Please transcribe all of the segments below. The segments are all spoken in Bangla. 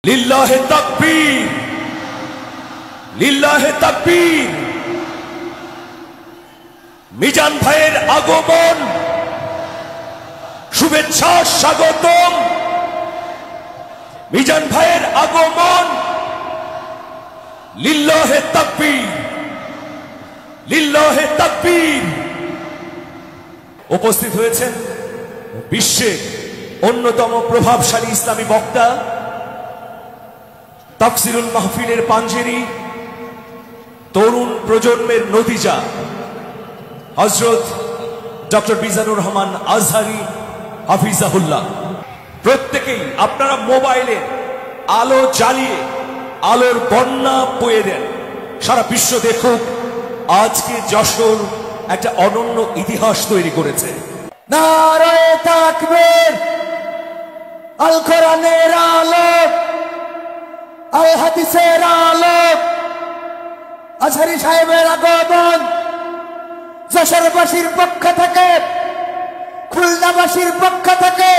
লিল্লাহে তাকবীর, লিল্লাহে তাকবীর। মিজান ভাইয়ের আগমন, শুভেচ্ছা, স্বাগতম। মিজান ভাইয়ের আগমন, লিল্লাহে তাকবীর, লিল্লাহে তাকবীর। উপস্থিত হয়েছেন বিশ্বের অন্যতম প্রভাবশালী ইসলামী বক্তা, তাফসিরুল মাহফিলের পাঞ্জেরি, তরুণ প্রজন্মের নতিজা হযরত ডক্টর মিজানুর রহমান আজহারী হাফিজাহুল্লাহ। প্রত্যেকেই আপনারা মোবাইলে আলো জ্বালিয়ে আলোর বন্যা বয়ে দেন, সারা বিশ্ব দেখুক আজকে যশোর একটা অনন্য ইতিহাস তৈরি করেছে। নারায়ে তাকবীর, আল কোরআনের আলো, আল হাদিসের আলো। আজহারী সাহেবের আগমন যশোরবাসীর পক্ষ থেকে, খুলনাবাসীর পক্ষ থেকে,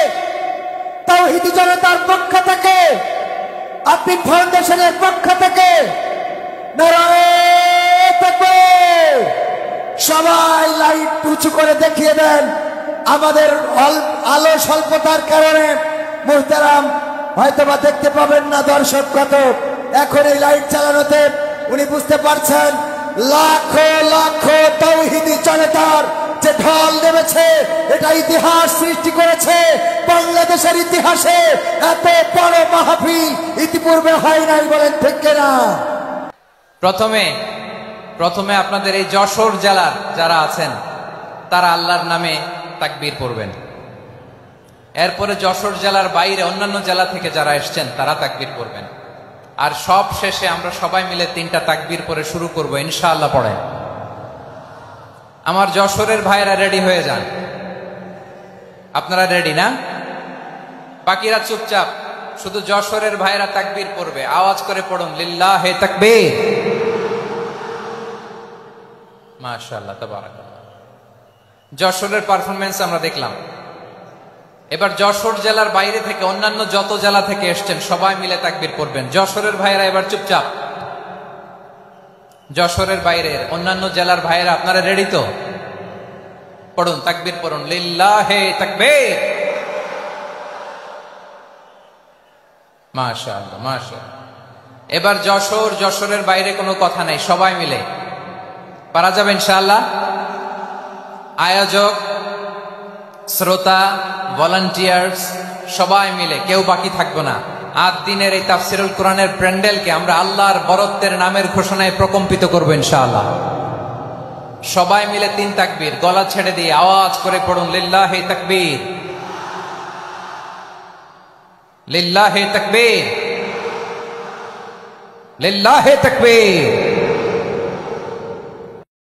তাওহীদি জনতার পক্ষ থেকে, আপিল ফাউন্ডেশনের পক্ষ থেকে নারায়ে তাকবীর। সবাই লাইট উঁচু করে দেখিয়ে দেন। আমাদের আলো স্বল্পতার কারণে মুহতারাম হয়তোবা দেখতে পাবেন না দর্শক কত। এখন এই লাইট চালানোতে উনি বুঝতে পারছেন লাখো লাখো তাওহীদি জনতার যে ঢল নেমেছে, এটা ইতিহাস সৃষ্টি করেছে। বাংলাদেশের ইতিহাসে এত বড় মাহফিল ইতিপূর্বে হয় নাই, বলেন ঠিক কিনা? প্রথমে আপনাদের এই যশোর জেলার যারা আছেন তারা আল্লাহর নামে তাকবীর পড়বেন। এরপরে যশোর জেলার বাইরে অন্যান্য জেলা থেকে যারা এসছেন তারা তাকবীর পড়বেন। আর সব শেষে আমরা সবাই মিলে 3টা তাকবীর পরে শুরু করব ইনশাআল্লাহ। পড়েন। আমার যশোরের ভাইরা রেডি হয়ে যান। আপনারা রেডি না? বাকিরা চুপচাপ, শুধু যশোরের ভাইরা তাকবীর পড়বে। আওয়াজ করে পড়ুন, লিল্লাহে তাকবীর। মাশাআল্লাহ, তাবারাকাল্লাহ। যশোরের পারফরমেন্স আমরা দেখলাম। এবার যশোর জেলার বাইরে থেকে অন্যান্য যত জেলা থেকে এসছেন সবাই মিলে তাকবীর পড়বেন। যশোরের ভাইয়েরা এবার চুপচাপ। যশোরের বাইরের অন্যান্য জেলার ভাইয়েরা আপনারা রেডি তো? পড়ুন, তাকবীর পড়ুন, লিল্লাহে তাকবীর। মাশাআল্লাহ, মাশাআল্লাহ। এবার যশোরের বাইরে কোনো কথা নাই, সবাই মিলে পারা যাবে ইনশাআল্লাহ। আয়োজক, শ্রোতা, ভলান্টিয়ার্স সবাই মিলে কেউ বাকি থাকবো না। 8 দিনের এই তাফসিরুল কোরআনের প্যান্ডেলকে আমরা আল্লাহর বরত্বের নামের ঘোষণায় প্রকম্পিত করবো ইনশাআল্লাহ। সবাই মিলে 3 তাকবীর, গলা ছেড়ে দিয়ে আওয়াজ করে পড়ুন, লিল্লাহে তাকবীর, লিল্লাহে তাকবীর, লিল্লাহে তাকবীর।